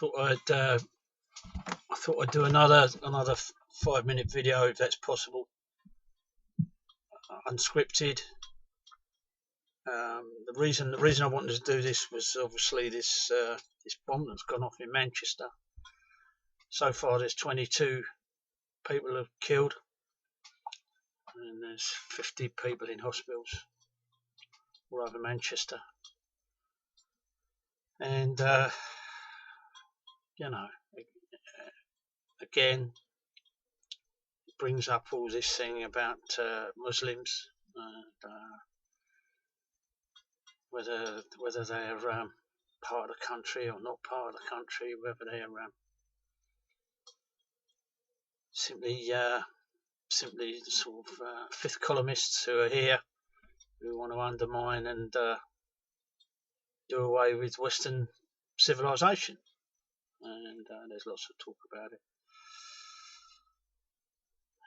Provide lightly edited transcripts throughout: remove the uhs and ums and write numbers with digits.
I thought I'd do another 5-minute video if that's possible, unscripted. The reason I wanted to do this was obviously this bomb that's gone off in Manchester. So far, there's 22 people have killed, and there's 50 people in hospitals all over Manchester. And again, it brings up all this thing about Muslims, whether they're part of the country or not part of the country, whether they're simply sort of fifth columnists who are here who want to undermine and do away with Western civilization. And there's lots of talk about it.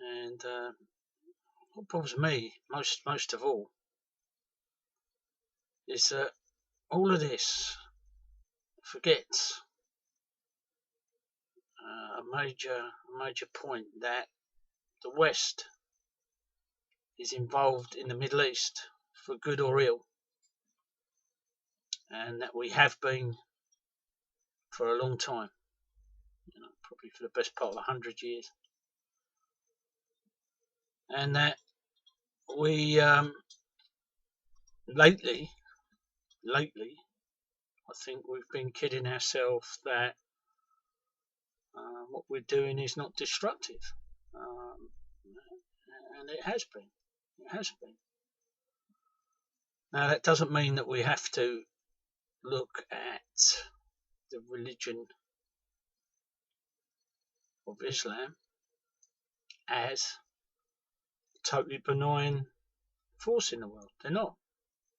And what bothers me most of all is that all of this forgets a major point, that the West is involved in the Middle East for good or ill, and that we have been for a long time, probably for the best part of 100 years, and that we lately I think we've been kidding ourselves that what we're doing is not destructive, and it has been. Now, that doesn't mean that we have to look at the religion of Islam as a totally benign force in the world. They're not.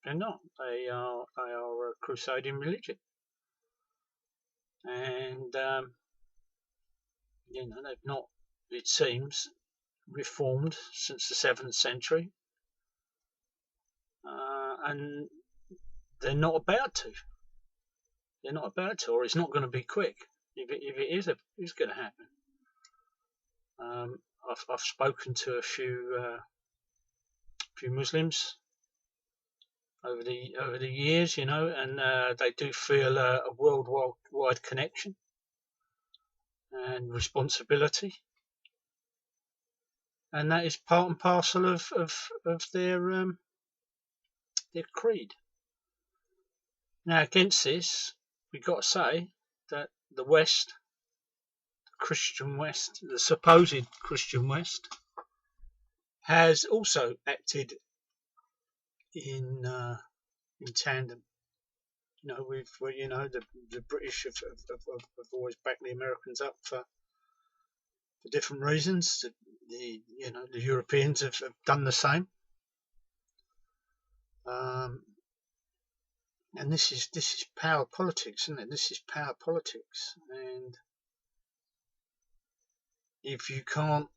They are a crusading religion, and they've not, it seems, reformed since the 7th century, and they're not about to. Or it's not going to be quick. If it is going to happen. I've spoken to a few Muslims over the years, and they do feel a worldwide connection and responsibility, and that is part and parcel of their creed. Now, against this, we've got to say that the West, the Christian West, the supposed Christian West, has also acted in tandem. The British have always backed the Americans up for different reasons. The Europeans have done the same. And this is power politics, isn't it? This is power politics, and if you can't,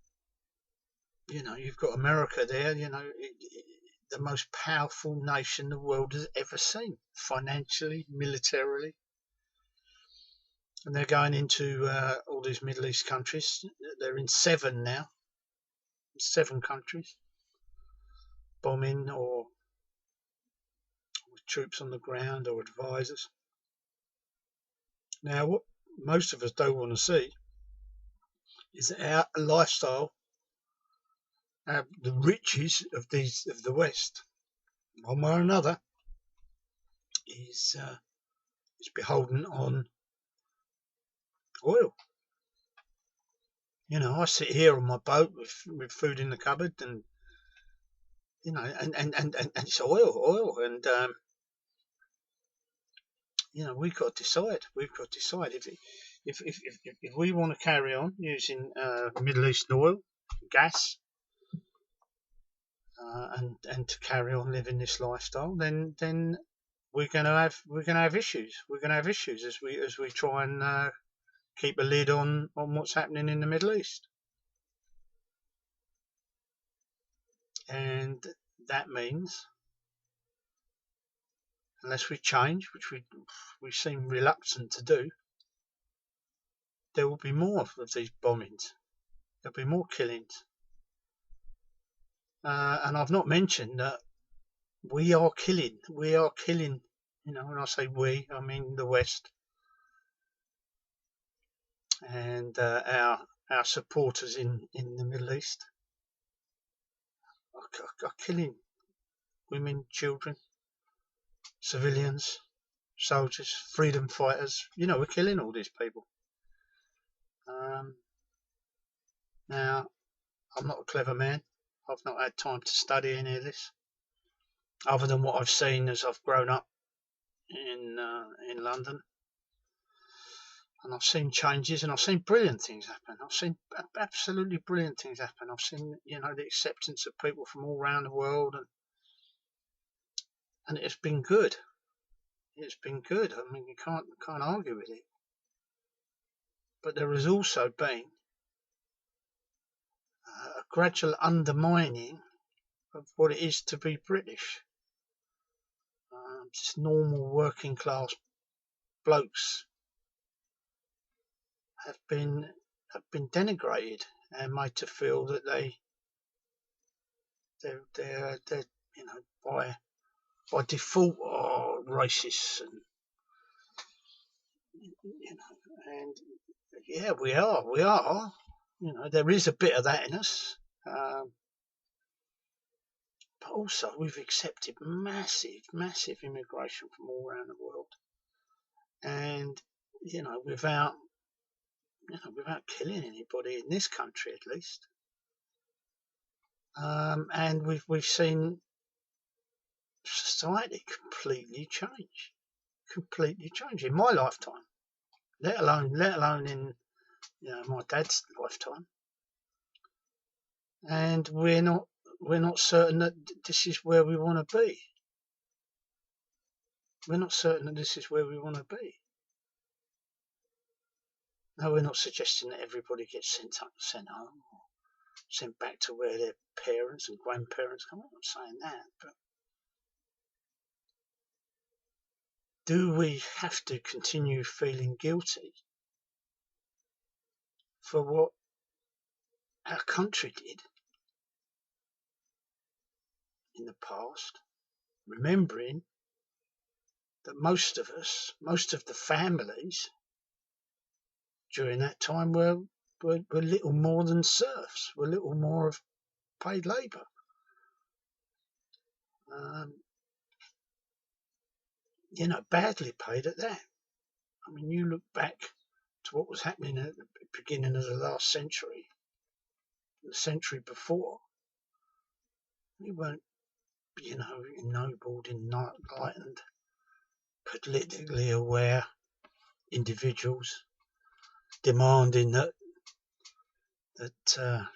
you've got America there, the most powerful nation the world has ever seen, financially, militarily, and they're going into all these Middle East countries. They're in 7 now, 7 countries, bombing or with troops on the ground or advisors. Now, what most of us don't want to see is that our lifestyle, the riches of the West, one way or another, is beholden on oil. I sit here on my boat with food in the cupboard, and and it's oil, and we've got to decide. If we want to carry on using Middle Eastern oil, gas, and to carry on living this lifestyle, then we're going to have issues. We're going to have issues as we try and keep a lid on what's happening in the Middle East. And that means, unless we change, which we seem reluctant to do, there will be more of these bombings. There'll be more killings. And I've not mentioned that we are killing. You know, when I say we, I mean the West and our supporters in the Middle East are killing women, children, civilians, soldiers, freedom fighters. You know, we're killing all these people. Now, I'm not a clever man. I've not had time to study any of this, other than what I've seen as I've grown up in London. And I've seen changes, and I've seen brilliant things happen. I've seen absolutely brilliant things happen. I've seen, you know, the acceptance of people from all around the world, and it's been good. It's been good. I mean, you can't argue with it. But there has also been a gradual undermining of what it is to be British. Just normal working class blokes have been denigrated and made to feel that they're you know, by default are racist, and you know, and yeah, we are. You know, there is a bit of that in us, but also we've accepted massive immigration from all around the world, and you know, without killing anybody in this country, at least. And we've seen society completely change in my lifetime, let alone in, you know, my dad's lifetime. And we're not certain that this is where we want to be. We're not certain that this is where we want to be. No, we're not suggesting that everybody gets sent home or sent back to where their parents and grandparents come. I'm not saying that, but do we have to continue feeling guilty for what our country did in the past, remembering that most of the families during that time were little more than serfs, were little more of paid labour. You know, badly paid at that. I mean, you look back to what was happening at the beginning of the last century, the century before. We weren't, you know, ennobled, enlightened, politically aware individuals demanding that the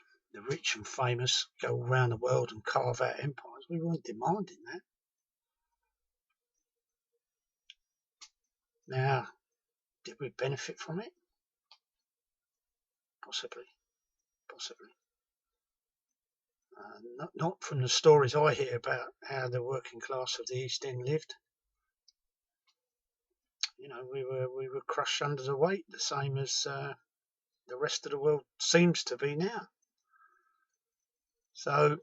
rich and famous go around the world and carve out empires. We weren't demanding that. Now, did we benefit from it? Possibly. Not from the stories I hear about how the working class of the East End lived. You know, we were crushed under the weight, the same as the rest of the world seems to be now. So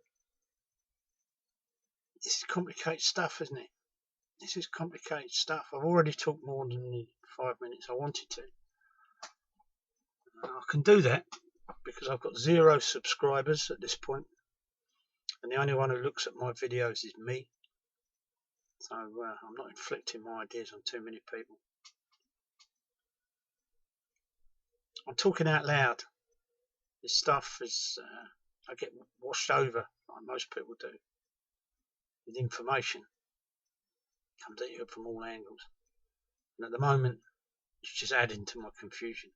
this is complicated stuff, isn't it? This is complicated stuff. I've already talked more than the 5 minutes I wanted to. I can do that because I've got 0 subscribers at this point, and the only one who looks at my videos is me. So I'm not inflicting my ideas on too many people. I'm talking out loud. This stuff is, I get washed over like most people do with information. Comes at you from all angles. And at the moment, it's just adding to my confusion.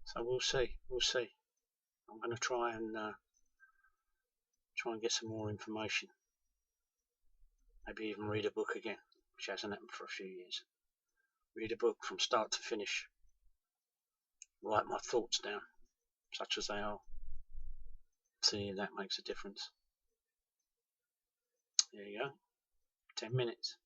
So we'll see. I'm going to try and get some more information. Maybe even read a book again, which hasn't happened for a few years. Read a book from start to finish. Write my thoughts down, such as they are. See if that makes a difference. There you go. 10 minutes.